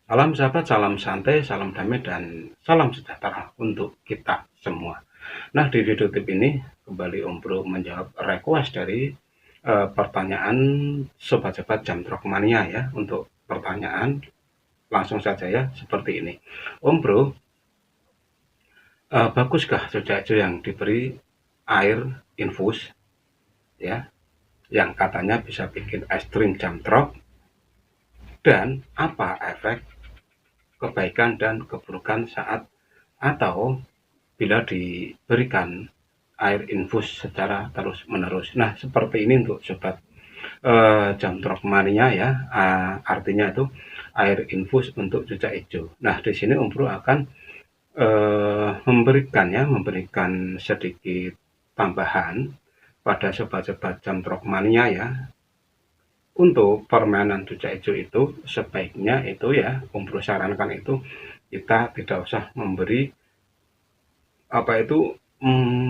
Salam sahabat, salam santai, salam damai, dan salam sejahtera untuk kita semua. Nah, di video tip ini kembali Om Bro menjawab request dari pertanyaan sobat-sobat Jamtrok Mania ya. Untuk pertanyaan langsung saja ya, seperti ini. Om Bro, baguskah cucu yang diberi air infus ya, yang katanya bisa bikin es krim Jamtrok, dan apa efek kebaikan dan keburukan saat atau bila diberikan air infus secara terus-menerus. Nah, seperti ini untuk sobat Jamtrok Mania ya, artinya itu air infus untuk cucak hijau. Nah, di sini Om Bro akan memberikan sedikit tambahan pada sobat-sobat Jamtrok Mania ya. Untuk permainan cucak hijau itu sebaiknya itu ya, Om Bro sarankan itu kita tidak usah memberi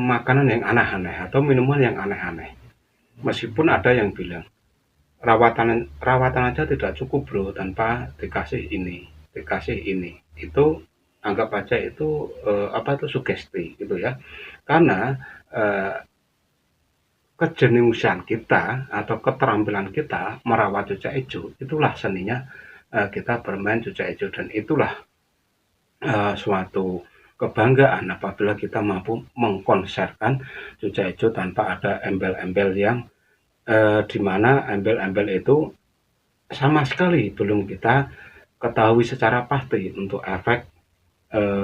makanan yang aneh-aneh atau minuman yang aneh-aneh. Meskipun ada yang bilang rawatan aja tidak cukup bro tanpa dikasih ini. Itu anggap aja itu sugesti gitu ya. Karena eh, kejeniusan kita atau keterampilan kita merawat cucak hijau itulah seninya kita bermain cucak hijau, dan itulah suatu kebanggaan apabila kita mampu mengkonserkan cucak hijau tanpa ada embel-embel yang di mana embel-embel itu sama sekali belum kita ketahui secara pasti untuk efek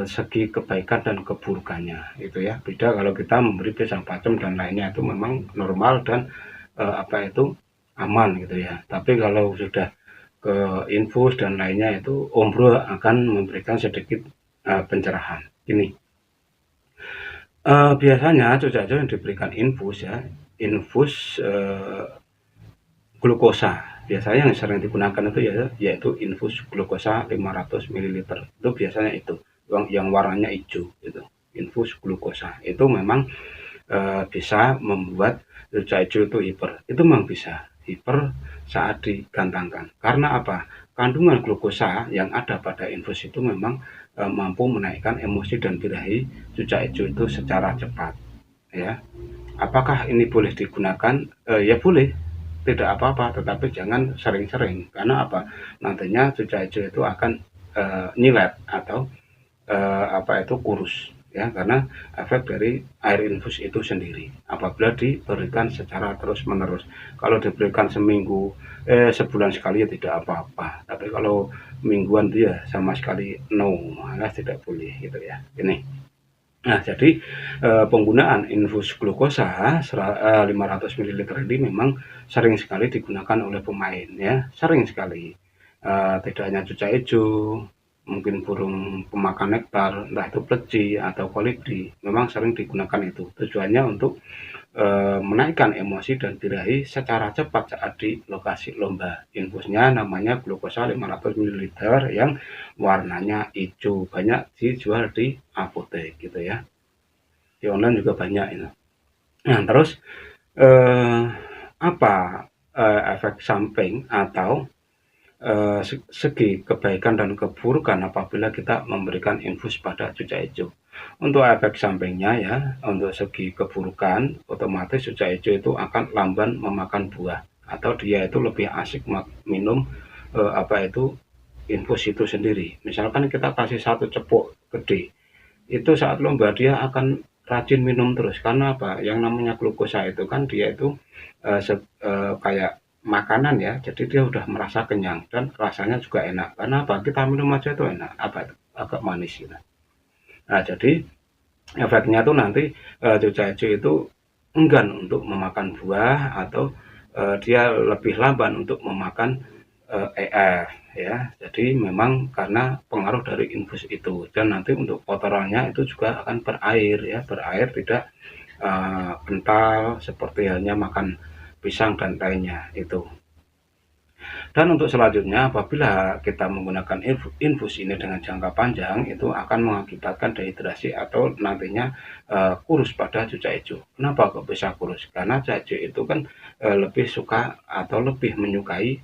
segi kebaikan dan keburukannya itu ya. Beda kalau kita memberi pisang pacem dan lainnya, itu memang normal dan aman gitu ya. Tapi kalau sudah ke infus dan lainnya itu Om Bro akan memberikan sedikit pencerahan. Ini biasanya cucak yang diberikan infus ya, infus glukosa. Biasanya yang sering digunakan itu yaitu infus glukosa 500 ml. Itu biasanya itu yang warnanya hijau itu. Infus glukosa itu memang bisa membuat cucak hijau itu hiper. Itu memang bisa hiper saat digantangkan. Karena apa? Kandungan glukosa yang ada pada infus itu memang mampu menaikkan emosi dan birahi cucak hijau itu secara cepat ya. Apakah ini boleh digunakan? Ya boleh, tidak apa-apa, tetapi jangan sering-sering. Karena apa? Nantinya cucak hijau itu akan nyilet atau kurus ya, karena efek dari air infus itu sendiri apabila diberikan secara terus-menerus. Kalau diberikan seminggu sebulan sekali ya tidak apa-apa, tapi kalau mingguan dia sama sekali no, malah tidak boleh gitu ya. Ini nah, jadi penggunaan infus glukosa 500 ml ini memang sering sekali digunakan oleh pemain ya, sering sekali. Tidak hanya cucak hijau, mungkin burung pemakan nektar, entah itu pleci atau kolibri, memang sering digunakan itu. Tujuannya untuk menaikkan emosi dan birahi secara cepat saat di lokasi lomba. Infusnya namanya glukosa 500 ml yang warnanya hijau, banyak dijual di apotek gitu ya. Di online juga banyak itu. Nah, terus apa efek samping atau segi kebaikan dan keburukan apabila kita memberikan infus pada cucak hijau? Untuk efek sampingnya ya, untuk segi keburukan, otomatis cucak hijau itu akan lamban memakan buah, atau dia itu lebih asik minum infus itu sendiri. Misalkan kita kasih satu cepuk gede, itu saat lomba dia akan rajin minum terus. Karena apa? Yang namanya glukosa itu kan dia itu kayak makanan ya, jadi dia udah merasa kenyang dan rasanya juga enak. Karena apa? Kita minum aja itu enak, agak manis gitu. Nah, jadi efeknya tuh nanti cucak hijau itu enggan untuk memakan buah, atau dia lebih lamban untuk memakan EF ya. Jadi memang karena pengaruh dari infus itu, dan nanti untuk kotorannya itu juga akan berair ya, berair tidak kental seperti halnya makan pisang dan lainnya itu. Dan untuk selanjutnya, apabila kita menggunakan infus ini dengan jangka panjang, itu akan mengakibatkan dehidrasi atau nantinya kurus pada cucak hijau. Kenapa kok bisa kurus? Karena cucak hijau itu kan lebih suka atau lebih menyukai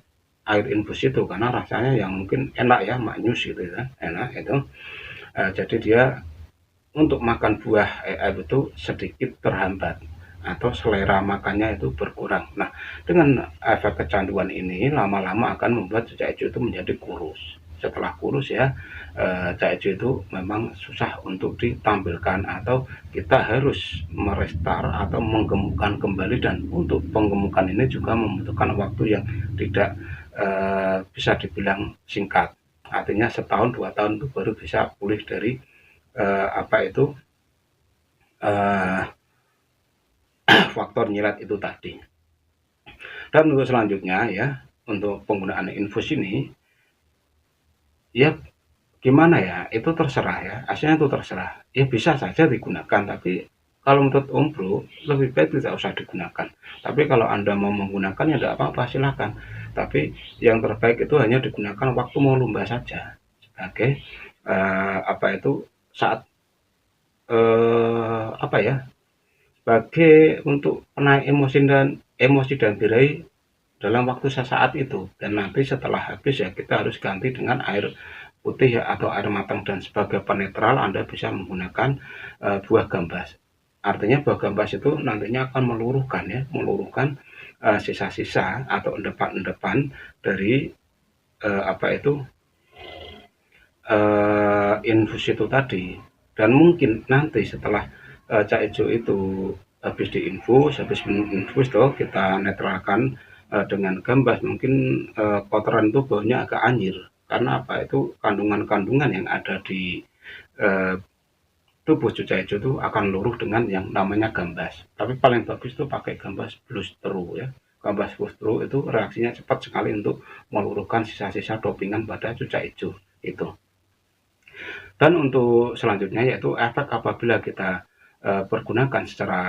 air infus itu karena rasanya yang mungkin enak ya, maknyus gitu ya, enak itu. Jadi dia untuk makan buah itu sedikit terhambat atau selera makannya itu berkurang. Nah, dengan efek kecanduan ini lama-lama akan membuat cucak hijau itu menjadi kurus. Setelah kurus ya, cucak hijau itu memang susah untuk ditampilkan atau kita harus merestar atau menggemukkan kembali, dan untuk penggemukan ini juga membutuhkan waktu yang tidak bisa dibilang singkat. Artinya setahun 2 tahun itu baru bisa pulih dari apa itu faktor nyilat itu tadi. Dan untuk selanjutnya ya, untuk penggunaan infus ini ya gimana ya, itu terserah ya, aslinya itu terserah ya, bisa saja digunakan, tapi kalau menurut Om Bro lebih baik tidak usah digunakan. Tapi kalau Anda mau menggunakan ya tidak apa-apa, silakan, tapi yang terbaik itu hanya digunakan waktu mau lomba saja, sebagai apa itu, saat apa ya, sebagai untuk penaik emosi dan birahi dalam waktu sesaat itu, dan nanti setelah habis ya kita harus ganti dengan air putih ya, atau air matang, dan sebagai penetral Anda bisa menggunakan buah gambas. Artinya buah gambas itu nantinya akan meluruhkan sisa-sisa atau endapan-endapan dari apa itu infus itu tadi. Dan mungkin nanti setelah cak hijau itu habis minum infus tuh kita netralkan dengan gambas, mungkin kotoran itu baunya agak anjir, karena apa itu, kandungan-kandungan yang ada di eh, tubuh cucak hijau itu akan luruh dengan yang namanya gambas. Tapi paling bagus itu pakai gambas blustro ya. Gambas blustro itu reaksinya cepat sekali untuk meluruhkan sisa-sisa dopingan pada cucak hijau itu. Dan untuk selanjutnya yaitu efek apabila kita pergunakan secara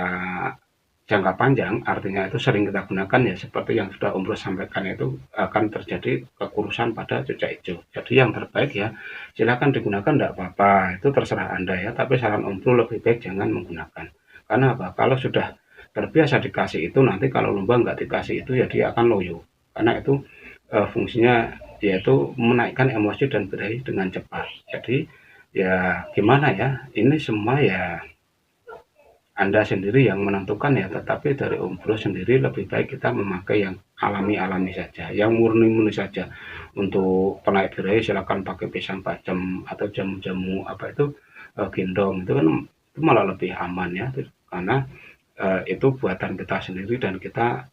jangka panjang, artinya itu sering kita gunakan ya, seperti yang sudah Om Bro sampaikan, itu akan terjadi kekurusan pada cucak hijau. Jadi yang terbaik ya silakan digunakan, tidak apa-apa, itu terserah Anda ya, tapi saran Om Bro lebih baik jangan menggunakan. Karena apa? Kalau sudah terbiasa dikasih itu, nanti kalau lomba nggak dikasih itu ya dia akan loyo. Karena itu fungsinya yaitu menaikkan emosi dan birahi dengan cepat. Jadi ya gimana ya, ini semua ya Anda sendiri yang menentukan ya, tetapi dari Om Bro sendiri lebih baik kita memakai yang alami-alami saja, yang murni-murni saja. Untuk penaik birahi silakan pakai pisang bacem atau jamu-jamu apa itu gendong, itu kan itu malah lebih aman ya, karena itu buatan kita sendiri dan kita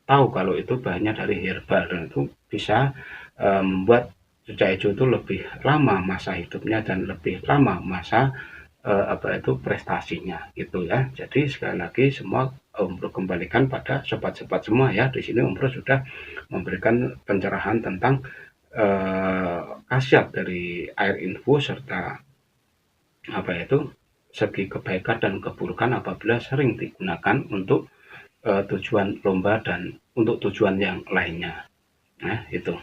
tahu kalau itu bahannya dari herbal, dan itu bisa membuat cucak hijau itu lebih lama masa hidupnya dan lebih lama masa apa itu prestasinya gitu ya. Jadi sekali lagi semua Om Bro kembalikan pada sobat-sobat semua ya. Di sini Om Bro sudah memberikan pencerahan tentang khasiat dari air infus serta apa itu segi kebaikan dan keburukan apabila sering digunakan untuk tujuan lomba dan untuk tujuan yang lainnya. Nah, itu.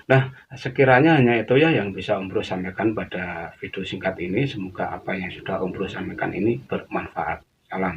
Nah, sekiranya hanya itu ya yang bisa Om Bro sampaikan pada video singkat ini. Semoga apa yang sudah Om Bro sampaikan ini bermanfaat. Salam.